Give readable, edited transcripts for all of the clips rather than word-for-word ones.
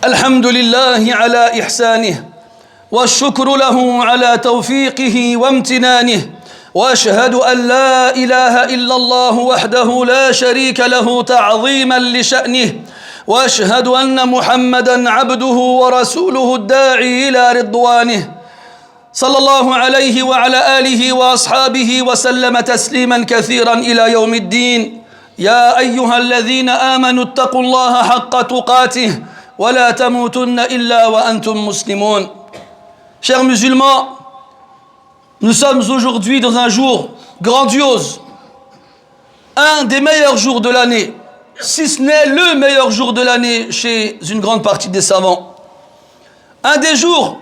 الحمد لله على إحسانه والشكر له على توفيقه وامتنانه وأشهد أن لا إله إلا الله وحده لا شريك له تعظيما لشأنه وأشهد أن محمدا عبده ورسوله الداعي إلى رضوانه صلى الله عليه وعلى آله وأصحابه وسلم تسليما كثيرا إلى يوم الدين يا أيها الذين آمنوا اتقوا الله حق تقاته ولا تموتن إلا وأنتم مسلمون. Chers musulmans, nous sommes aujourd'hui dans un jour grandiose, un des meilleurs jours de l'année, si ce n'est le meilleur jour de l'année chez une grande partie des savants. Un des jours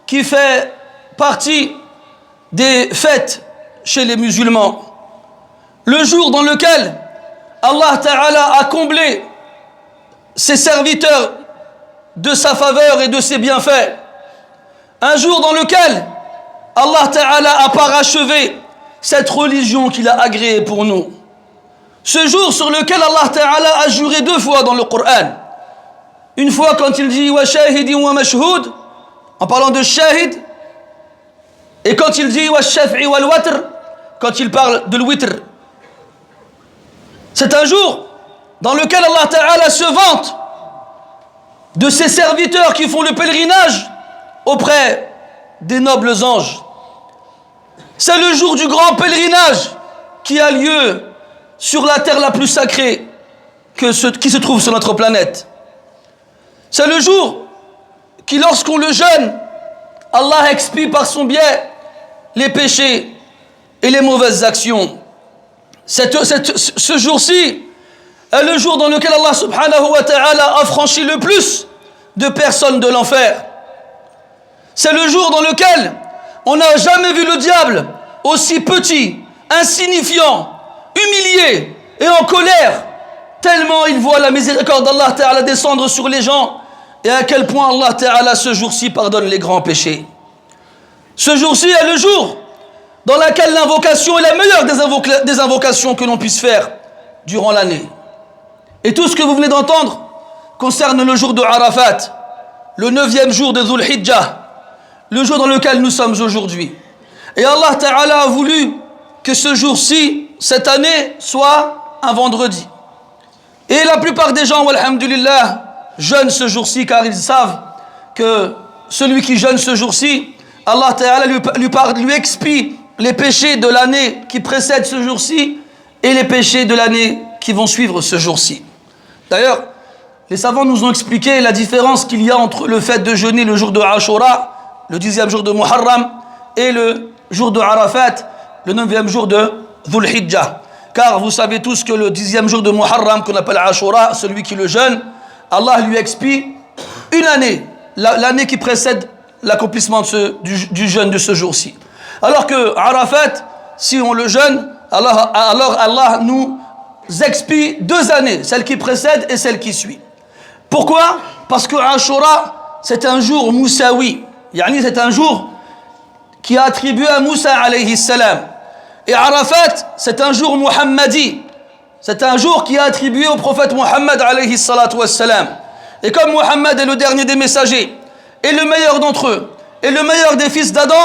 qui fait partie des fêtes chez les musulmans. Le jour dans lequel Allah Ta'ala a comblé ses serviteurs de sa faveur et de ses bienfaits. Un jour dans lequel Allah Ta'ala a parachevé cette religion qu'il a agréée pour nous. Ce jour sur lequel Allah Ta'ala a juré 2 fois dans le Coran. Une fois quand il dit « wa shahidin wa mashhoud » en parlant de shahid, et quand il dit « wa shaf'i wal watr » quand il parle de l'witr. C'est un jour dans lequel Allah Ta'ala se vante de ses serviteurs qui font le pèlerinage auprès des nobles anges. C'est le jour du grand pèlerinage qui a lieu sur la terre la plus sacrée qui se trouve sur notre planète. C'est le jour qui, lorsqu'on le jeûne, Allah expie par son biais les péchés et les mauvaises actions. Ce jour-ci est le jour dans lequel Allah subhanahu wa ta'ala a franchi le plus de personnes de l'enfer. C'est le jour dans lequel on n'a jamais vu le diable aussi petit, insignifiant, humilié et en colère, tellement il voit la miséricorde d'Allah Ta'ala descendre sur les gens et à quel point Allah Ta'ala ce jour-ci pardonne les grands péchés. Ce jour-ci est le jour dans lequel l'invocation est la meilleure des invocations que l'on puisse faire durant l'année. Et tout ce que vous venez d'entendre concerne le jour de Arafat, le 9e jour de Dhul Hijjah, le jour dans lequel nous sommes aujourd'hui. Et Allah Ta'ala a voulu que ce jour-ci, cette année, soit un vendredi. Et la plupart des gens, alhamdulillah, jeûnent ce jour-ci car ils savent que celui qui jeûne ce jour-ci, Allah Ta'ala lui expie les péchés de l'année qui précède ce jour-ci et les péchés de l'année qui vont suivre ce jour-ci. D'ailleurs, les savants nous ont expliqué la différence qu'il y a entre le fait de jeûner le jour de Ashura, le 10e jour de Muharram, et le jour de Arafat, le 9e jour de Dhul Hijjah. Car vous savez tous que le 10e jour de Muharram, qu'on appelle Ashura, celui qui le jeûne, Allah lui expie une année, l'année qui précède l'accomplissement du jeûne de ce jour-ci. Alors que Arafat, si on le jeûne, alors Allah nous expie 2 années, celle qui précède et celle qui suit. Pourquoi? Parce que Ashura, c'est un jour moussaoui, c'est un jour qui a attribué à Moussa alayhi salam. Et Arafat, c'est un jour muhammadi, c'est un jour qui a attribué au prophète Muhammad alayhi salatu wassalam. Et comme Muhammad est le dernier des messagers, et le meilleur d'entre eux, et le meilleur des fils d'Adam,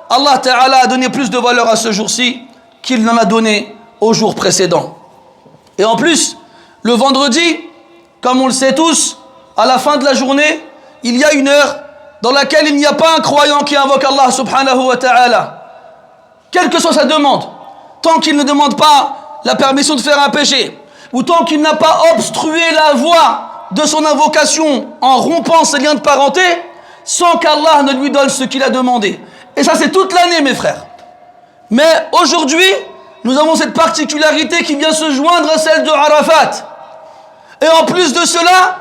Allah Ta'ala a donné plus de valeur à ce jour-ci qu'il n'en a donné au jour précédent. Et en plus, le vendredi, comme on le sait tous, à la fin de la journée, il y a une heure dans laquelle il n'y a pas un croyant qui invoque Allah subhanahu wa ta'ala. Quelle que soit sa demande, tant qu'il ne demande pas la permission de faire un péché, ou tant qu'il n'a pas obstrué la voie de son invocation en rompant ses liens de parenté, sans qu'Allah ne lui donne ce qu'il a demandé. Et ça, c'est toute l'année, mes frères. Mais aujourd'hui, nous avons cette particularité qui vient se joindre à celle de Arafat. Et en plus de cela,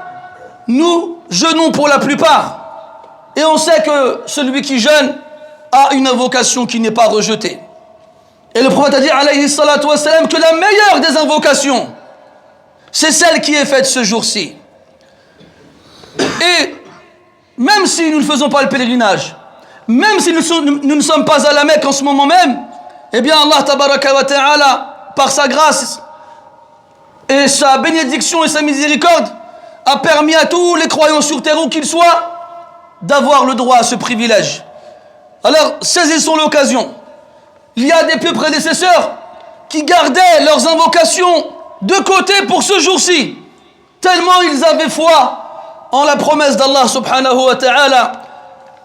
nous jeûnons pour la plupart. Et on sait que celui qui jeûne a une invocation qui n'est pas rejetée. Et le prophète a dit, alayhi salatu wassalam, que la meilleure des invocations, c'est celle qui est faite ce jour-ci. Et même si nous ne faisons pas le pèlerinage, même si nous ne sommes pas à la Mecque en ce moment même, eh bien Allah tabaraka wa ta'ala, par sa grâce et sa bénédiction et sa miséricorde, a permis à tous les croyants sur terre, où qu'ils soient, d'avoir le droit à ce privilège. Alors, saisissons l'occasion. Il y a des pieux prédécesseurs qui gardaient leurs invocations de côté pour ce jour-ci, tellement ils avaient foi en la promesse d'Allah subhanahu wa ta'ala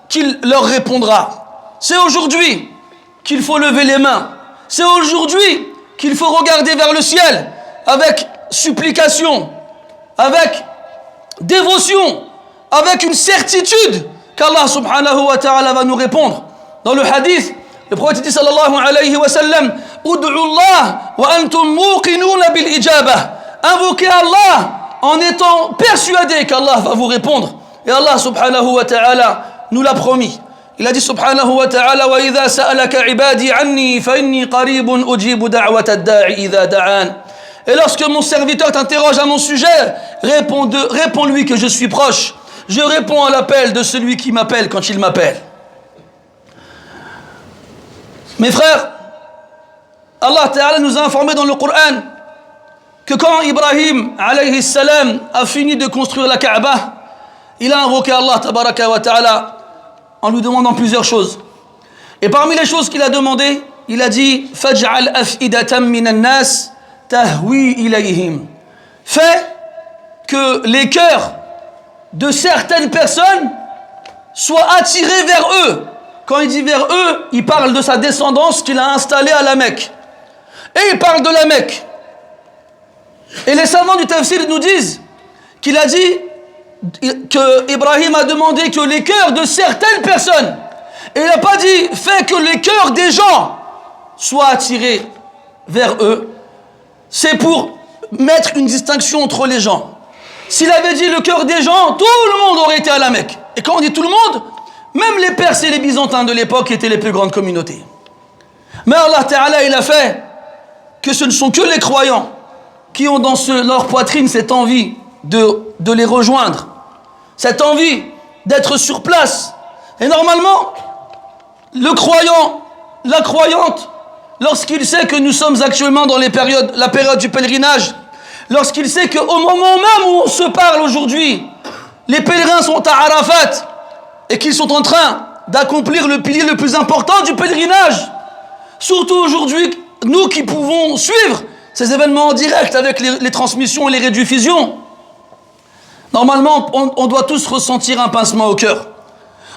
qu'il leur répondra. C'est aujourd'hui qu'il faut lever les mains. C'est aujourd'hui qu'il faut regarder vers le ciel avec supplication, avec dévotion, avec une certitude qu'Allah subhanahu wa ta'ala va nous répondre. Dans le hadith, le prophète dit sallallahu alayhi wa sallam, Ud'u Allah wa antum muqinuna bil ijabah. Invoquez Allah en étant persuadé qu'Allah va vous répondre. Et Allah subhanahu wa ta'ala nous l'a promis. Il a dit subhanahu wa ta'ala, wa idha sa'alaka ibadi anni fa inni qaribun ujibu da'wata ad-da'i idha da'an. Et lorsque mon serviteur t'interroge à mon sujet, réponds-lui que je suis proche. Je réponds à l'appel de celui qui m'appelle quand il m'appelle. Mes frères, Allah Ta'ala nous a informé dans le Coran que quand Ibrahim alayhi salam a fini de construire la Kaaba, il a invoqué Allah Tabaraka wa Ta'ala en lui demandant plusieurs choses. Et parmi les choses qu'il a demandé, il a dit « Faj'al af'idatan minan nas tahwi ilayhim » Fais que les cœurs de certaines personnes soient attirés vers eux. Quand il dit vers eux, il parle de sa descendance qu'il a installée à la Mecque. Et il parle de la Mecque. Et les savants du tafsir nous disent qu'il a dit que Ibrahim a demandé que les cœurs de certaines personnes, et il n'a pas dit fais que les cœurs des gens soient attirés vers eux. C'est pour mettre une distinction entre les gens. S'il avait dit le cœur des gens, tout le monde aurait été à la Mecque. Et quand on dit tout le monde, même les Perses et les Byzantins de l'époque étaient les plus grandes communautés. Mais Allah Ta'ala, il a fait que ce ne sont que les croyants qui ont dans leur poitrine cette envie de les rejoindre, cette envie d'être sur place. Et normalement, le croyant, la croyante, lorsqu'il sait que nous sommes actuellement dans la période du pèlerinage, lorsqu'il sait qu'au moment même où on se parle aujourd'hui, les pèlerins sont à Arafat et qu'ils sont en train d'accomplir le pilier le plus important du pèlerinage, surtout aujourd'hui, nous qui pouvons suivre ces événements en direct avec les transmissions et les rediffusions, normalement, on doit tous ressentir un pincement au cœur.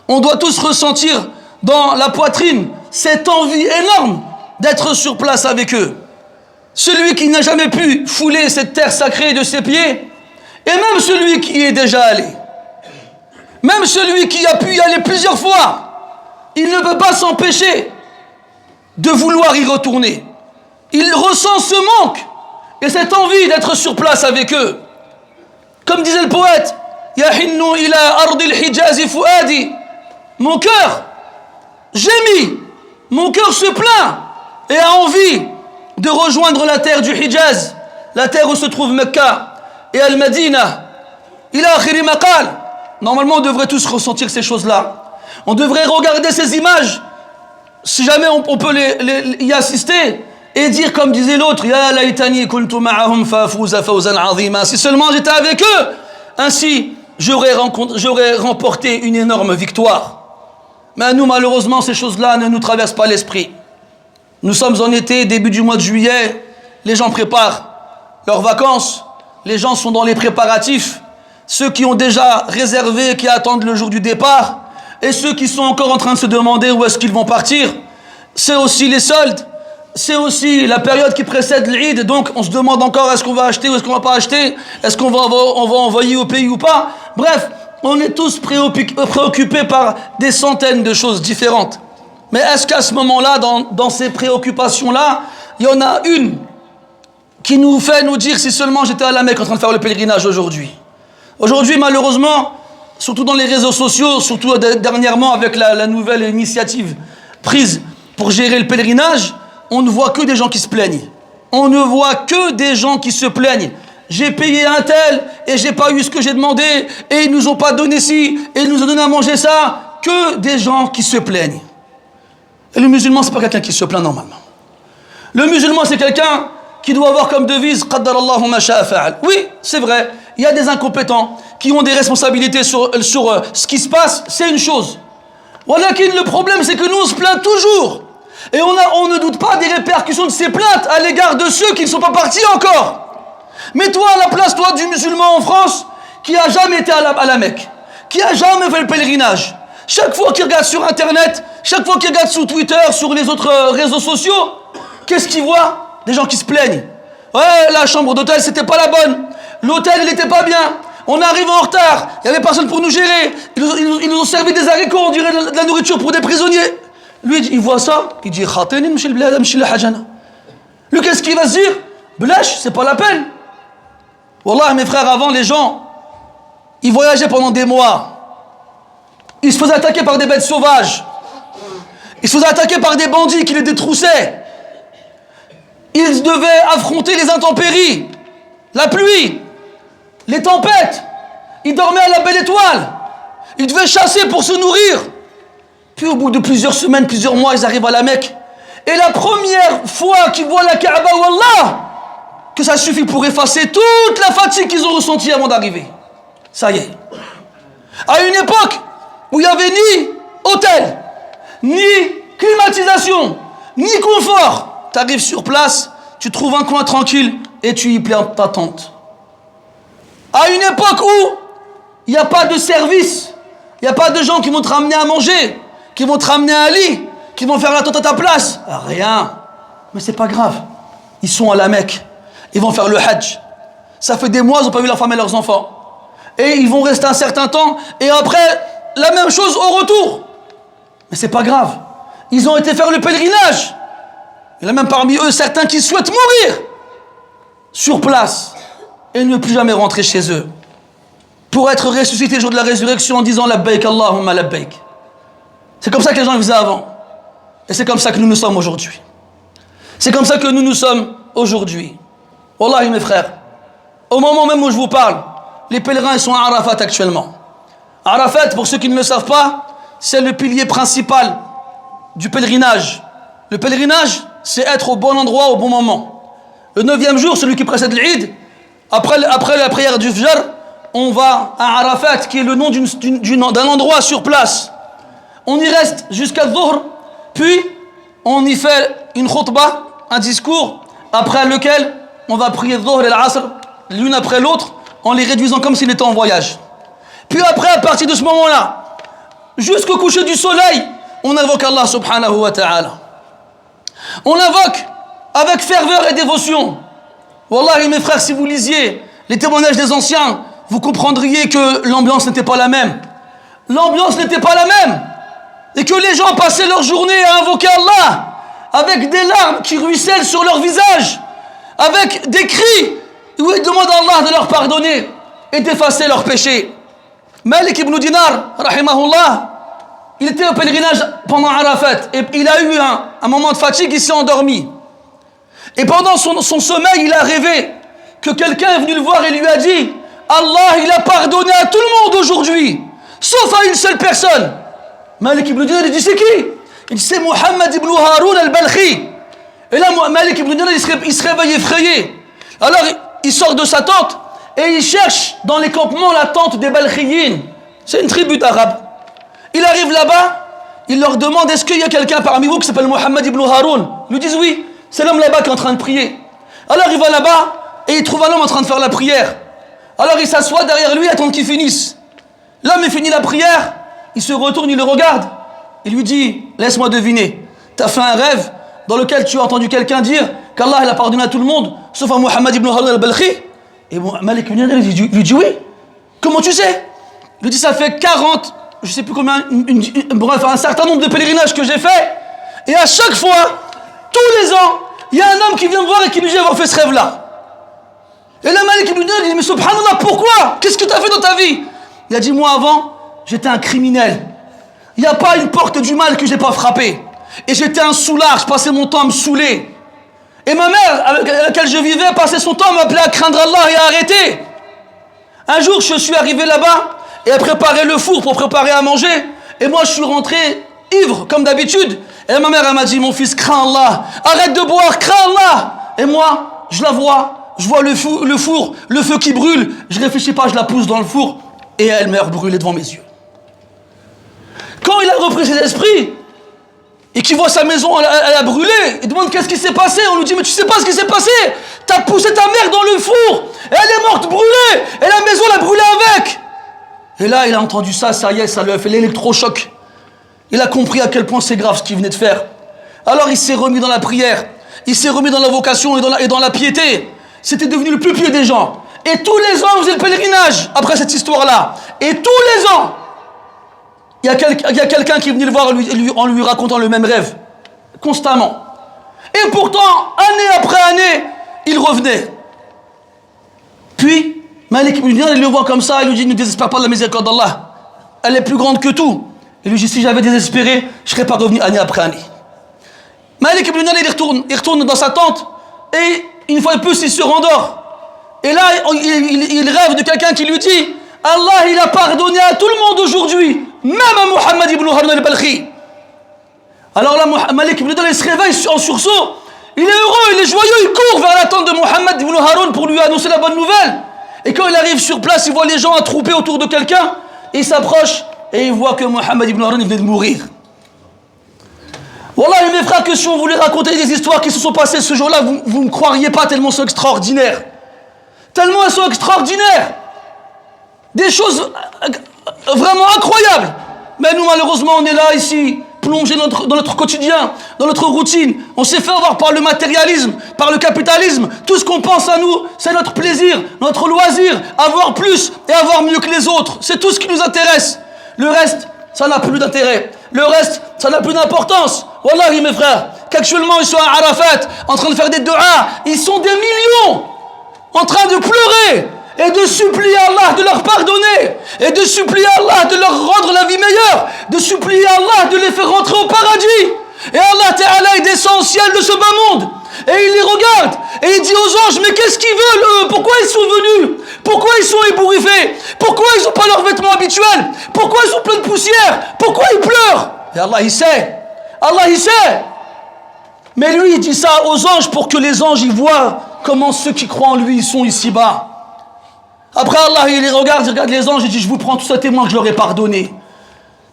On doit tous ressentir dans la poitrine cette envie énorme d'être sur place avec eux. Celui qui n'a jamais pu fouler cette terre sacrée de ses pieds, et même celui qui y est déjà allé, même celui qui a pu y aller plusieurs fois, il ne peut pas s'empêcher de vouloir y retourner. Il ressent ce manque et cette envie d'être sur place avec eux. Comme disait le poète, Yahinnu ila ardil hijazi fuadi. Mon cœur gémit, mon cœur se plaint et a envie de rejoindre la terre du Hijaz, la terre où se trouve Mecca et Al-Madina. Ila akhiri maqal. Normalement, on devrait tous ressentir ces choses-là. On devrait regarder ces images, si jamais on peut y assister, et dire comme disait l'autre, Ya laitani kuntu ma'ahum fafuza fawzan azima. Si seulement j'étais avec eux, ainsi j'aurais remporté une énorme victoire. Mais nous, malheureusement, ces choses-là ne nous traversent pas l'esprit. Nous sommes en été, début du mois de juillet, les gens préparent leurs vacances, les gens sont dans les préparatifs, ceux qui ont déjà réservé, qui attendent le jour du départ, et ceux qui sont encore en train de se demander où est-ce qu'ils vont partir. C'est aussi les soldes, c'est aussi la période qui précède l'Eid, donc on se demande encore est-ce qu'on va acheter ou est-ce qu'on va pas acheter, est-ce qu'on va envoyer au pays ou pas. Bref, on est tous préoccupés par des centaines de choses différentes. Mais est-ce qu'à ce moment-là, dans ces préoccupations-là, il y en a une qui nous fait nous dire si seulement j'étais à la Mecque en train de faire le pèlerinage aujourd'hui. Aujourd'hui, malheureusement, surtout dans les réseaux sociaux, surtout dernièrement avec la nouvelle initiative prise pour gérer le pèlerinage, on ne voit que des gens qui se plaignent. On ne voit que des gens qui se plaignent. J'ai payé un tel et j'ai pas eu ce que j'ai demandé et ils nous ont pas donné ci et ils nous ont donné à manger ça. Que des gens qui se plaignent. Et le musulman, c'est pas quelqu'un qui se plaint normalement. Le musulman, c'est quelqu'un qui doit avoir comme devise Qaddarallahu ma sha'a fa'al. Oui, c'est vrai. il y a des incompétents qui ont des responsabilités sur ce qui se passe, c'est une chose. Voilà, le problème, c'est que nous, on se plaint toujours. Et on ne doute pas des répercussions de ces plaintes à l'égard de ceux qui ne sont pas partis encore. Mets-toi à la place, toi, du musulman en France qui n'a jamais été à la Mecque, qui n'a jamais fait le pèlerinage. Chaque fois qu'il regarde sur Internet, chaque fois qu'il regarde sur Twitter, sur les autres réseaux sociaux, qu'est-ce qu'il voit? Des gens qui se plaignent. Ouais, la chambre d'hôtel, c'était pas la bonne. L'hôtel, il était pas bien. On arrive en retard. Il n'y avait personne pour nous gérer. Ils nous ont servi des haricots, on dirait de la nourriture pour des prisonniers. Lui, il voit ça. Il dit, lui, qu'est-ce qu'il va se dire? Blech, c'est pas la peine. Wallah, mes frères, avant, les gens, ils voyageaient pendant des mois. Ils se faisaient attaquer par des bêtes sauvages. Ils se faisaient attaquer par des bandits qui les détroussaient. Ils devaient affronter les intempéries, la pluie, les tempêtes. Ils dormaient à la belle étoile. Ils devaient chasser pour se nourrir. Puis au bout de plusieurs semaines, plusieurs mois, ils arrivent à la Mecque. Et la première fois qu'ils voient la Kaaba, wallah, que ça suffit pour effacer toute la fatigue qu'ils ont ressentie avant d'arriver. Ça y est. À une époque où il n'y avait ni hôtel, ni climatisation, ni confort, tu arrives sur place, tu trouves un coin tranquille et tu y plantes ta tente. À une époque où il n'y a pas de service, il n'y a pas de gens qui vont te ramener à manger, qui vont te ramener un lit, qui vont faire la tente à ta place. Rien. Mais c'est pas grave. Ils sont à la Mecque. Ils vont faire le Hajj. Ça fait des mois, ils n'ont pas vu leur femme et leurs enfants. Et ils vont rester un certain temps. Et après, la même chose au retour. Mais c'est pas grave. Ils ont été faire le pèlerinage. Il y en a même parmi eux certains qui souhaitent mourir sur place et ne plus jamais rentrer chez eux pour être ressuscités le jour de la résurrection en disant Labbaik Allahumma labbaik. C'est comme ça que les gens faisaient avant. Et c'est comme ça que nous nous sommes aujourd'hui. C'est comme ça que nous nous sommes aujourd'hui. Wallahi mes frères, au moment même où je vous parle, les pèlerins ils sont à Arafat actuellement. Arafat, pour ceux qui ne le savent pas, c'est le pilier principal du pèlerinage. Le pèlerinage, c'est être au bon endroit au bon moment. Le 9e jour, celui qui précède l'Eid, après la prière du Fajr, on va à Arafat, qui est le nom d'un endroit sur place. On y reste jusqu'à Dhuhr, puis on y fait une khutbah, un discours, après lequel on va prier Dhuhr et l'Asr, l'une après l'autre, en les réduisant comme s'ils étaient en voyage. Puis après, à partir de ce moment-là, jusqu'au coucher du soleil, on invoque Allah subhanahu wa ta'ala. On l'invoque avec ferveur et dévotion. Wallahi mes frères, si vous lisiez les témoignages des anciens, vous comprendriez que l'ambiance n'était pas la même. L'ambiance n'était pas la même. Et que les gens passaient leur journée à invoquer Allah avec des larmes qui ruissellent sur leur visage, avec des cris où ils demandent à Allah de leur pardonner et d'effacer leurs péchés. Malik ibn Dinar, rahimahullah, il était au pèlerinage pendant Arafat et il a eu un moment de fatigue, il s'est endormi. Et pendant son sommeil, il a rêvé que quelqu'un est venu le voir et lui a dit Allah, il a pardonné à tout le monde aujourd'hui, sauf à une seule personne. Malik ibn Dinar, il dit c'est qui? Il dit c'est Muhammad ibn Haroun al-Balkhi. Et là, Malik ibn Dinar, il se réveille effrayé. Alors, il sort de sa tente et il cherche dans les campements la tente des Balkhiyin. C'est une tribu d'Arabes. Il arrive là-bas, il leur demande est-ce qu'il y a quelqu'un parmi vous qui s'appelle Muhammad ibn Haroun? Ils lui disent oui, c'est l'homme là-bas qui est en train de prier. Alors il va là-bas et il trouve un homme en train de faire la prière. Alors il s'assoit derrière lui, attend qu'il finisse. L'homme il finit la prière, il se retourne, il le regarde. Il lui dit laisse-moi deviner, tu as fait un rêve dans lequel tu as entendu quelqu'un dire qu'Allah il a pardonné à tout le monde, sauf à Muhammad ibn Haroun al-Balkhi. Et Malik ibn Dinar lui dit oui. Comment tu sais? Il lui dit ça fait 40, je sais plus combien, bref, un certain nombre de pèlerinages que j'ai fait. Et à chaque fois, tous les ans, il y a un homme qui vient me voir et qui me dit avoir fait ce rêve-là. Et là, Malik ibn Dinar dit mais subhanallah, pourquoi? Qu'est-ce que tu as fait dans ta vie? Il a dit moi avant, j'étais un criminel. Il n'y a pas une porte du mal que je n'ai pas frappée. Et j'étais un soulard, je passais mon temps à me saouler. Et ma mère, avec laquelle je vivais, passait son temps à m'appeler à craindre Allah et à arrêter. Un jour, je suis arrivé là-bas et a préparé le four pour préparer à manger. Et moi, je suis rentré ivre, comme d'habitude. Et ma mère, elle m'a dit, mon fils, crains Allah. Arrête de boire, crains Allah. Et moi, je la vois je vois le feu qui brûle, je réfléchis pas, je la pousse dans le four et elle meurt brûlée devant mes yeux. Quand il a repris ses esprits et qu'il voit sa maison, elle a brûlé, il demande qu'est-ce qui s'est passé. On lui dit mais tu sais pas ce qui s'est passé, t'as poussé ta mère dans le four, elle est morte brûlée et la maison l'a brûlée avec. Et là il a entendu ça, ça y est, ça lui a fait l'électrochoc. Il a compris à quel point c'est grave ce qu'il venait de faire. Alors il s'est remis dans la prière, il s'est remis dans la vocation et dans la piété. C'était devenu le plus pieux des gens. Et tous les ans, il faisait le pèlerinage après cette histoire-là. Et tous les ans, il y a quelqu'un qui venait le voir en lui racontant le même rêve. Constamment. Et pourtant, année après année, il revenait. Puis, Malik ibn Dinar, il le voit comme ça, il lui dit, ne désespère pas de la miséricorde d'Allah. Elle est plus grande que tout. Il lui dit, si j'avais désespéré, je ne serais pas revenu année après année. Malik ibn Dinar, il retourne dans sa tente et une fois de plus, il se rendort. Et là, il rêve de quelqu'un qui lui dit Allah, il a pardonné à tout le monde aujourd'hui, même à Muhammad ibn Harun al-Balkhi. Alors là, Malik ibn Dinar, il se réveille en sursaut. Il est heureux, il est joyeux, il court vers la tente de Muhammad ibn Harun pour lui annoncer la bonne nouvelle. Et quand il arrive sur place, il voit les gens attroupés autour de quelqu'un. Il s'approche et il voit que Muhammad ibn Harun venait de mourir. Wallah, mes frères, que si on voulait raconter des histoires qui se sont passées ce jour-là, vous ne croiriez pas tellement elles sont extraordinaires. Tellement elles sont extraordinaires. Des choses vraiment incroyables. Mais nous, malheureusement, on est là, ici, plongés dans notre quotidien, dans notre routine. On s'est fait avoir par le matérialisme, par le capitalisme. Tout ce qu'on pense à nous, c'est notre plaisir, notre loisir, avoir plus et avoir mieux que les autres. C'est tout ce qui nous intéresse. Le reste, ça n'a plus d'intérêt. Le reste, ça n'a plus d'importance. Wallahi, mes frères, qu'actuellement ils sont à Arafat, en train de faire des du'as, ils sont des millions en train de pleurer et de supplier Allah de leur pardonner et de supplier Allah de leur rendre la vie meilleure, de supplier Allah de les faire rentrer au paradis. Et Allah Ta'ala, il descend au ciel de ce bas monde et il les regarde et il dit aux anges, mais qu'est-ce qu'ils veulent eux? Pourquoi ils sont venus? Pourquoi ils sont ébouriffés? Pourquoi ils n'ont pas leurs vêtements habituels? Pourquoi ils sont pleins de poussière? Pourquoi ils pleurent? Et Allah il sait, Allah il sait. Mais lui il dit ça aux anges pour que les anges ils voient comment ceux qui croient en lui ils sont ici-bas. Après Allah il les regarde, il regarde les anges et dit je vous prends tous ces témoins que je leur ai pardonné.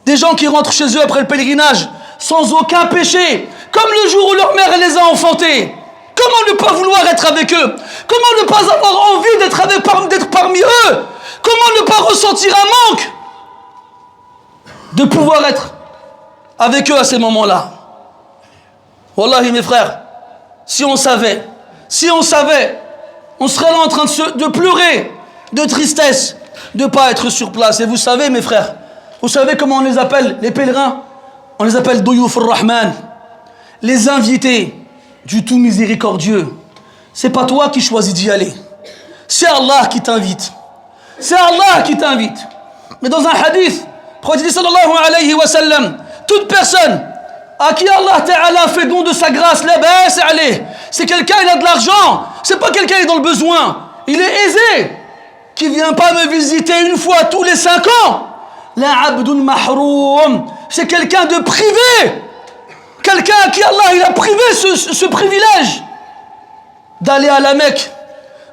Des gens qui rentrent chez eux après le pèlerinage sans aucun péché, comme le jour où leur mère elle les a enfantés. Comment ne pas vouloir être avec eux? Comment ne pas avoir envie d'être parmi eux? Comment ne pas ressentir un manque de pouvoir être avec eux à ces moments-là? Wallahi mes frères, si on savait, on serait là en train de pleurer de tristesse de ne pas être sur place. Et vous savez mes frères, vous savez comment on les appelle les pèlerins? On les appelle Doyouf ar-Rahman, les invités du tout miséricordieux. C'est pas toi qui choisis d'y aller, c'est Allah qui t'invite. C'est Allah qui t'invite. Mais dans un hadith, le prophète sallallahu alayhi wa sallam, toute personne à qui Allah Ta'ala fait don de sa grâce, c'est quelqu'un, il a de l'argent, c'est pas quelqu'un qui est dans le besoin, il est aisé, qui vient pas me visiter une fois tous les 5 ans. La abdul mahroum, c'est quelqu'un de privé, quelqu'un à qui Allah il a privé ce privilège d'aller à la Mecque,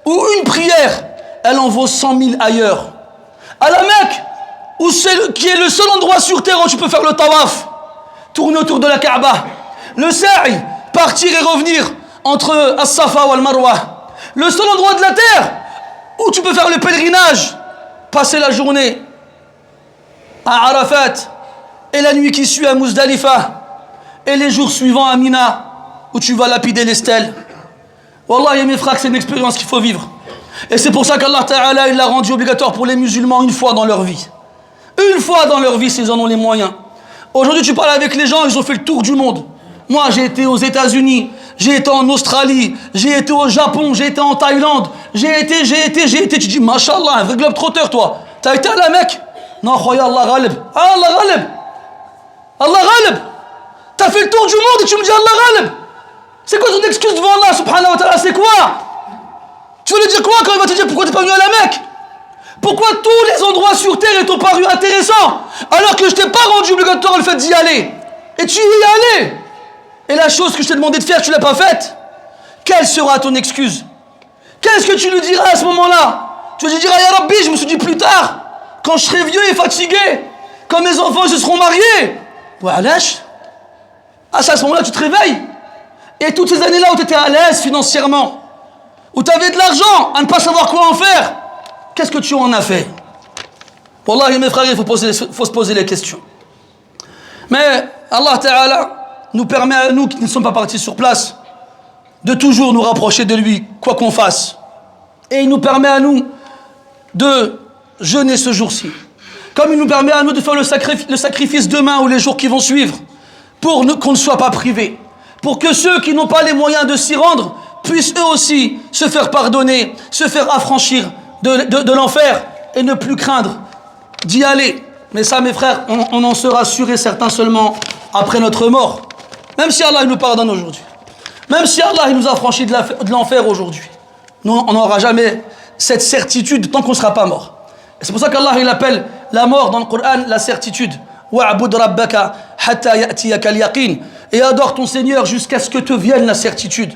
où une prière, elle en vaut 100 000 ailleurs. À la Mecque, qui est le seul endroit sur terre où tu peux faire le tawaf, tourner autour de la Kaaba, le sa'i, partir et revenir entre As-Safa ou Al-Marwa, le seul endroit de la terre où tu peux faire le pèlerinage, passer la journée à Arafat et la nuit qui suit à Muzdalifa et les jours suivants à Mina où tu vas lapider les stèles. Wallah, mes frères, c'est une expérience qu'il faut vivre. Et c'est pour ça qu'Allah Ta'ala il l'a rendu obligatoire pour les musulmans une fois dans leur vie. Une fois dans leur vie, s'ils en ont les moyens. Aujourd'hui, tu parles avec les gens, ils ont fait le tour du monde. Moi, j'ai été aux États-Unis, j'ai été en Australie, j'ai été au Japon, j'ai été en Thaïlande, j'ai été. Tu dis, Mashallah, un vrai globe-trotteur, toi. T'as été à la Mecque? Non, khoya, Allah ghalib. Ah, Allah ghalib. Allah ghalib. T'as fait le tour du monde et tu me dis Allah ghalib. C'est quoi ton excuse devant Allah, subhanahu wa ta'ala? C'est quoi? Tu veux lui dire quoi quand il va te dire pourquoi t'es pas venu à la Mecque? Pourquoi tous les endroits sur terre t'ont paru intéressants alors que je t'ai pas rendu obligatoire le fait d'y aller? Et tu y es allé. Et la chose que je t'ai demandé de faire, tu l'as pas faite. Quelle sera ton excuse? Qu'est-ce que tu lui diras à ce moment-là? Tu lui diras, Ya Rabbi, je me suis dit plus tard, quand je serai vieux et fatigué, quand mes enfants se seront mariés. Voilà. À ce moment-là, tu te réveilles. Et toutes ces années-là où tu étais à l'aise financièrement, où tu avais de l'argent à ne pas savoir quoi en faire, qu'est-ce que tu en as fait? Wallahi, mes frères, il faut se poser les questions. Mais Allah Ta'ala nous permet à nous qui ne sommes pas partis sur place de toujours nous rapprocher de lui, quoi qu'on fasse. Et il nous permet à nous de jeûner ce jour-ci. Comme il nous permet à nous de faire le sacrifice demain ou les jours qui vont suivre, pour qu'on ne soit pas privés. Pour que ceux qui n'ont pas les moyens de s'y rendre puissent eux aussi se faire pardonner, se faire affranchir de l'enfer et ne plus craindre d'y aller. Mais ça, mes frères, on en sera sûr et certain seulement après notre mort. Même si Allah nous pardonne aujourd'hui. Même si Allah il nous a franchis de l'enfer aujourd'hui. Nous, on n'aura jamais cette certitude tant qu'on ne sera pas mort. Et c'est pour ça qu'Allah il appelle la mort dans le Coran la certitude. Wa'bud rabbaka hatta ya'tiyaka al-yaqin. Et adore ton Seigneur jusqu'à ce que te vienne la certitude.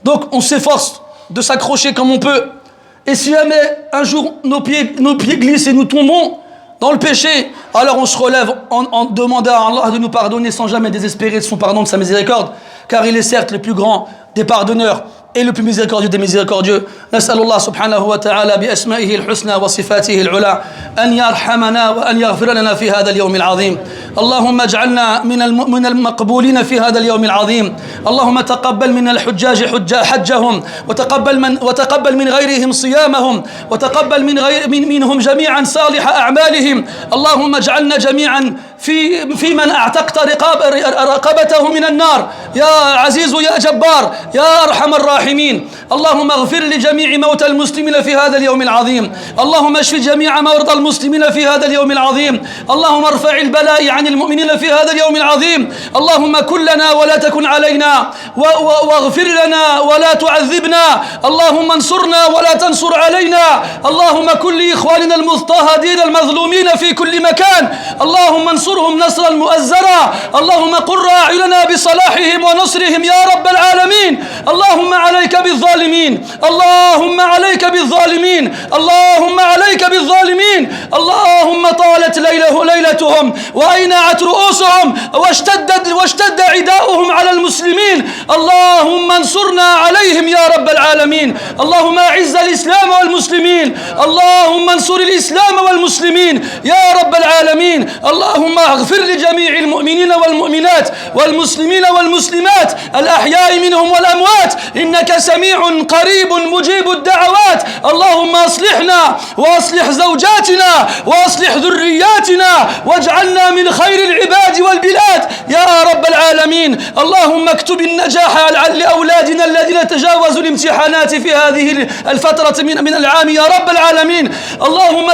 Donc on s'efforce de s'accrocher comme on peut. Et si jamais un jour nos pieds glissent et nous tombons dans le péché, alors on se relève en demandant à Allah de nous pardonner sans jamais désespérer de son pardon, de sa miséricorde, car il est certes le plus grand des pardonneurs et le plus miséricordieux des miséricordieux. نسأل الله سبحانه وتعالى بأسمائه الحسنى وصفاته العلى أن يرحمنا وأن يغفر لنا في هذا اليوم العظيم. اللهم اجعلنا من المقبولين في هذا اليوم العظيم. اللهم تقبل من الحجاج حجهم وتقبل من غيرهم صيامهم وتقبل منهم جميعا صالح أعمالهم. اللهم اجعلنا جميعا في من اعتقت رقبته من النار يا عزيز يا جبار يا أرحم الراحمين. اللهم اغفر لجميع موتى المسلمين في هذا اليوم العظيم. اللهم اشف جميع مرضى المسلمين في هذا اليوم العظيم. اللهم ارفع البلاء عن المؤمنين في هذا اليوم العظيم. اللهم كن لنا ولا تكن علينا واغفر لنا ولا تعذبنا. اللهم انصرنا ولا تنصر علينا. اللهم كن لإخواننا المضطهدين المظلومين في كل مكان. اللهم انصرهم نصرا مؤزرا. اللهم قر أعيننا بصلاحهم ونصرهم يا رب العالمين. اللهم عليك بالظالمين. اللهم عليك بالظالمين. اللهم عليك بالظالمين. اللهم طالت ليلتهم وأينعت رؤوسهم واشتد عداؤهم على المسلمين. اللهم انصرنا عليهم يا رب العالمين. اللهم أعز الإسلام والمسلمين. اللهم انصر الإسلام والمسلمين يا رب العالمين. اللهم اغفر لجميع المؤمنين والمؤمنات والمسلمين والمسلمات الأحياء منهم والأموات إنك سميع قريب مجيب الدعوات. اللهم أصلحنا وأصلح زوجاتنا وأصلح ذرياتنا واجعلنا من خير العباد والبلاد يا رب العالمين. اللهم اكتب النجاح لأولادنا الذين تجاوزوا الامتحانات في هذه الفترة من العام يا رب العالمين. اللهم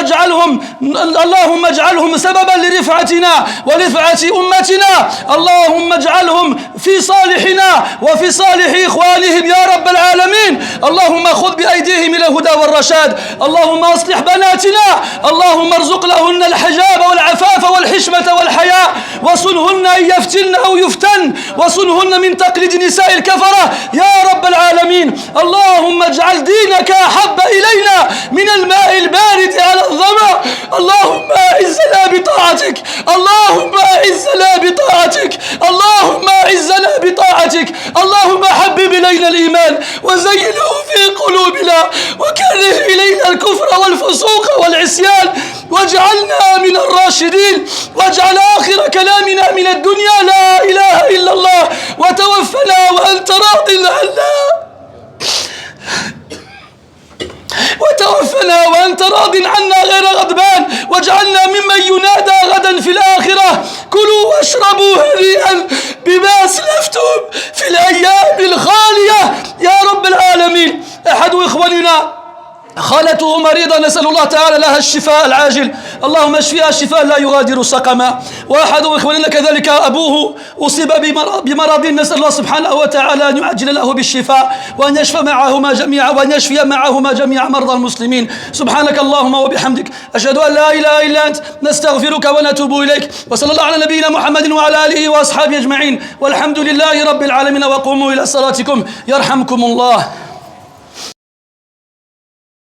اجعلهم سببا لرفعتنا ورفعة أمتنا. اللهم اجعلهم في صالحنا وفي صالح إخوانهم يا رب العالمين. اللهم خذ بأيديهم إلى الهدى والرشاد. اللهم أصلح بناتنا. اللهم ارزق لهن الحجاب والعفاف والحشمة والحياء وصنهن أن يفتن أو يفتن وصنهن من تقليد نساء الكفرة يا رب العالمين. اللهم اجعل دينك أحب إلينا من الماء البارد على الظمأ. اللهم أعزنا بطاعتك. اللهم أعزنا بطاعتك. اللهم أعزنا بطاعتك. اللهم حبب إلينا الإيمان وزينه في قلوبنا وكره إلينا الكفر والفسوق والعصيان واجعلنا من الراشدين. واجعل آخر كلامنا من الدنيا لا إله إلا الله وتوفنا وأنت راض عنا. وتوفنا وأنت راض عنا غير غضبان. واجعلنا ممن ينادى غدا في الآخرة كلوا واشربوا هنيئا بما أسلفتم في الأيام الخالية يا رب العالمين. أحد إخواننا خالته مريضة نسأل الله تعالى لها الشفاء العاجل. اللهم اشفيها شفاء لا يغادر سقما. وأحد إخواننا كذلك أبوه أصيب بمرض نسأل الله سبحانه وتعالى أن يعجل له بالشفاء وأن يشفي معهما جميع مرضى المسلمين. سبحانك اللهم وبحمدك أشهد أن لا إله إلا أنت نستغفرك ونتوب إليك. وصلى الله على نبينا محمد وعلى آله وأصحابه أجمعين والحمد لله رب العالمين. وقوموا إلى صلاتكم يرحمكم الله.